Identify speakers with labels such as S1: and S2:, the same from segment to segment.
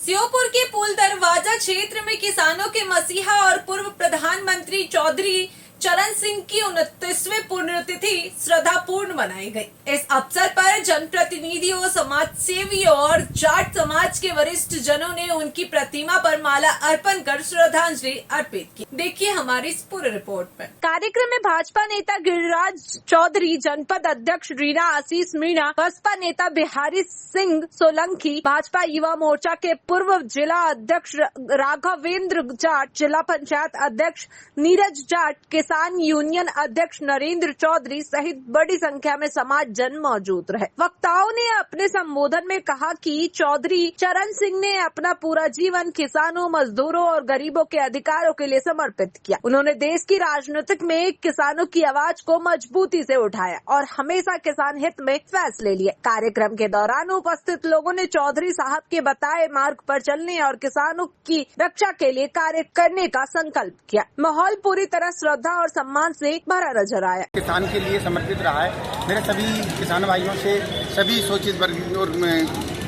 S1: श्योपुर के पुल दरवाजा क्षेत्र में किसानों के मसीहा और पूर्व प्रधानमंत्री चौधरी चरण सिंह की 29वीं पुण्यतिथि श्रद्धापूर्ण मनाई गई। इस अवसर पर जनप्रतिनिधियों, समाज सेवियों और जाट समाज के वरिष्ठ जनों ने उनकी प्रतिमा पर माला अर्पण कर श्रद्धांजलि अर्पित की। देखिए हमारी इस पूरी रिपोर्ट में। कार्यक्रम में भाजपा नेता गिरिराज चौधरी, जनपद अध्यक्ष रीना आशीष मीणा, बसपा नेता बिहारी सिंह सोलंकी, भाजपा युवा मोर्चा के पूर्व जिला अध्यक्ष राघवेंद्र जाट, जिला पंचायत अध्यक्ष नीरज जाट, किसान यूनियन अध्यक्ष नरेंद्र चौधरी सहित बड़ी संख्या में समाज जन मौजूद रहे। वक्ताओं ने अपने संबोधन में कहा कि चौधरी चरण सिंह ने अपना पूरा जीवन किसानों, मजदूरों और गरीबों के अधिकारों के लिए समर्पित किया। उन्होंने देश की राजनीति में किसानों की आवाज को मजबूती से उठाया और हमेशा किसान हित में फैसले लिए। कार्यक्रम के दौरान उपस्थित लोगों ने चौधरी साहब के बताए मार्ग पर चलने और किसानों की रक्षा के लिए कार्य करने का संकल्प किया। माहौल पूरी तरह श्रद्धा और सम्मान से भरा नजर आया।
S2: किसान के लिए समर्पित रहा है। मेरे सभी किसान भाइयों से, सभी शोषित वर्ग और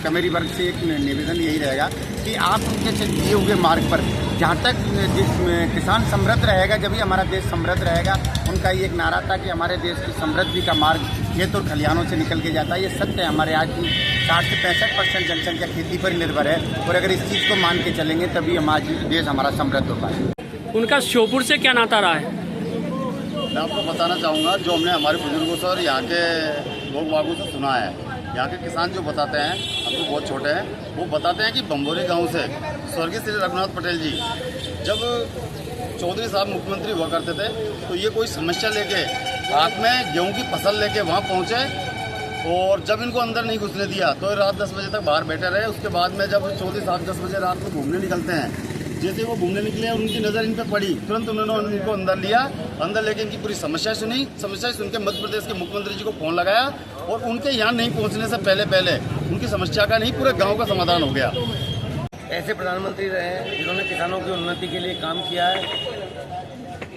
S2: कमेरी वर्ग से एक निवेदन यही रहेगा कि आप उनके दिए हुए मार्ग पर, जहाँ तक किसान समृद्ध रहेगा, जब भी हमारा देश समृद्ध रहेगा। उनका ये एक नारा था कि हमारे देश की समृद्धि का मार्ग खेत और खलिहानों से निकल के जाता है। ये सत्य है। हमारे आज की 60 से 65% जनसंख्या खेती पर निर्भर है और अगर इस चीज़ को मान के चलेंगे तभी हम आज देश हमारा समृद्ध हो पाए।
S3: उनका श्योपुर से क्या नाता रहा है?
S4: मैं आपको बताना चाहूँगा, जो हमने हमारे बुजुर्गों से और यहाँ के लोग बागों से सुना है, यहाँ के किसान जो बताते हैं, हम तो बहुत छोटे हैं, वो बताते हैं कि बम्बोरी गांव से स्वर्गीय श्री रघुनाथ पटेल जी जब चौधरी साहब मुख्यमंत्री हुआ करते थे तो ये कोई समस्या लेके हाथ में गेहूं की फसल लेके वहाँ पहुँचे और जब इनको अंदर नहीं घुसने दिया तो रात 10 बजे तक बाहर बैठे रहे। उसके बाद में जब चौधरी साहब 10 बजे रात को घूमने निकलते हैं, जैसे वो घूमने निकले और उनकी नज़र इन पे पड़ी, तुरंत उन्होंने इनको अंदर लिया। अंदर लेके इनकी पूरी समस्या सुनी। समस्या सुन के मध्य प्रदेश के मुख्यमंत्री जी को फोन लगाया और उनके यहाँ नहीं पहुँचने से पहले उनकी समस्या का नहीं, पूरे गाँव का समाधान हो गया।
S2: ऐसे प्रधानमंत्री रहे हैं जिन्होंने किसानों की उन्नति के लिए काम किया है।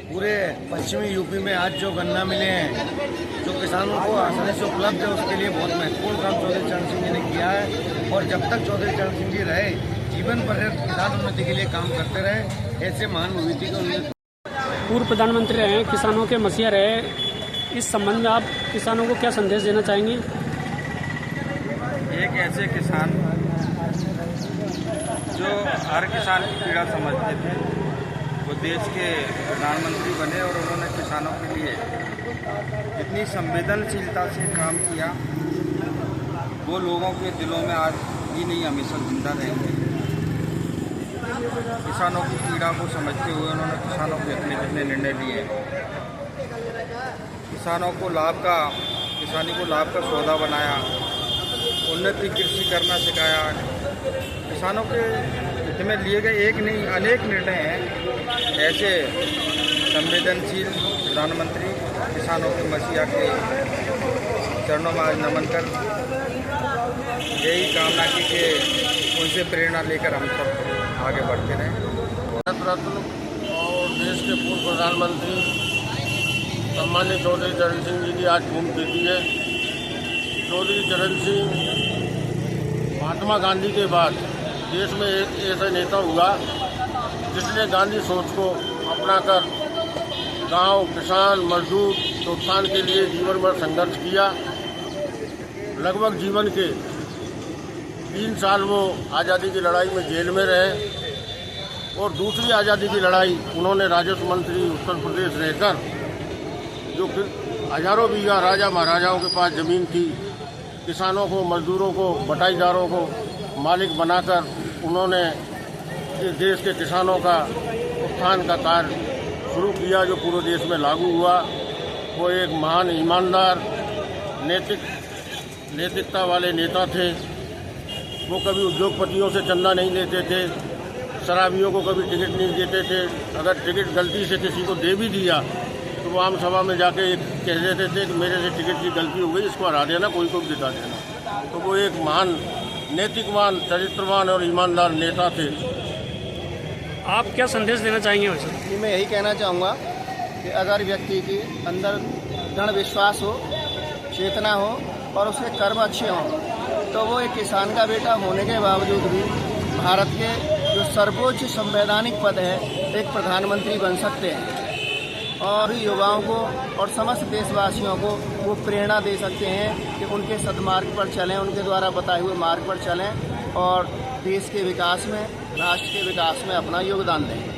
S2: पूरे पश्चिमी यूपी में आज जो गन्ना मिले हैं, जो किसानों को आसानी से उपलब्ध है, उसके लिए बहुत महत्वपूर्ण काम चौधरी चरण सिंह जी ने किया है। और जब तक चौधरी चरण सिंह जी रहे, जीवन भर किसान उन्नति के लिए काम करते रहे। ऐसे महान विभूति को
S3: पूर्व प्रधानमंत्री रहे, किसानों के मसीहा रहे। इस संबंध में आप किसानों को क्या संदेश देना चाहेंगे?
S5: एक ऐसे किसान जो हर किसान की पीड़ा समझते थे, वो देश के प्रधानमंत्री बने और उन्होंने किसानों के लिए इतनी संवेदनशीलता से काम किया, वो लोगों के दिलों में आज ही नहीं हमेशा जिंदा रहेंगे। किसानों की पीड़ा को समझते हुए उन्होंने किसानों के अपने निर्णय लिए। किसानी को लाभ का सौदा बनाया, उन्नति कृषि करना सिखाया। किसानों के हित में लिए गए एक नहीं अनेक निर्णय हैं। ऐसे संवेदनशील प्रधानमंत्री किसानों के मसीहा के चरणों में आज नमन कर यही कामना की कि उनसे प्रेरणा लेकर हम सब आगे बढ़ते रहें।
S4: भारत रत्न और देश के पूर्व प्रधानमंत्री सम्मानित चौधरी चरण सिंह जी की आज पुण्यतिथि है। चौधरी चरण सिंह महात्मा गांधी के बाद देश में एक ऐसा नेता हुआ जिसने गांधी सोच को अपनाकर गांव, किसान, मजदूर के उत्थान के लिए जीवन भर संघर्ष किया। लगभग जीवन के 3 साल वो आज़ादी की लड़ाई में जेल में रहे और दूसरी आज़ादी की लड़ाई उन्होंने राजस्व मंत्री उत्तर प्रदेश रहकर, जो हजारों बीघा राजा महाराजाओं के पास ज़मीन थी, किसानों को, मजदूरों को, बटाईदारों को मालिक बनाकर उन्होंने इस देश के किसानों का उत्थान का कार्य शुरू किया, जो पूरे देश में लागू हुआ। वो एक महान, ईमानदार, नैतिकता वाले नेता थे। वो कभी उद्योगपतियों से चंदा नहीं लेते थे, शराबियों को कभी टिकट नहीं देते थे। अगर टिकट गलती से किसी को दे भी दिया तो वो आम सभा में जाके कह देते थे कि मेरे से टिकट की गलती हो गई, इसको हरा देना, कोई को भी जिता देना। तो वो एक महान, नैतिकवान, चरित्रवान और ईमानदार नेता थे।
S3: आप क्या संदेश देना चाहेंगे वैसे?
S6: मैं यही कहना चाहूँगा कि अगर व्यक्ति के अंदर दृढ़ विश्वास हो, चेतना हो और उसके कर्म अच्छे हों, तो वो एक किसान का बेटा होने के बावजूद भी भारत के जो सर्वोच्च संवैधानिक पद है एक प्रधानमंत्री बन सकते हैं और युवाओं को और समस्त देशवासियों को वो प्रेरणा दे सकते हैं कि उनके सद्मार्ग पर चलें, उनके द्वारा बताए हुए मार्ग पर चलें और देश के विकास में, राष्ट्र के विकास में अपना योगदान दें।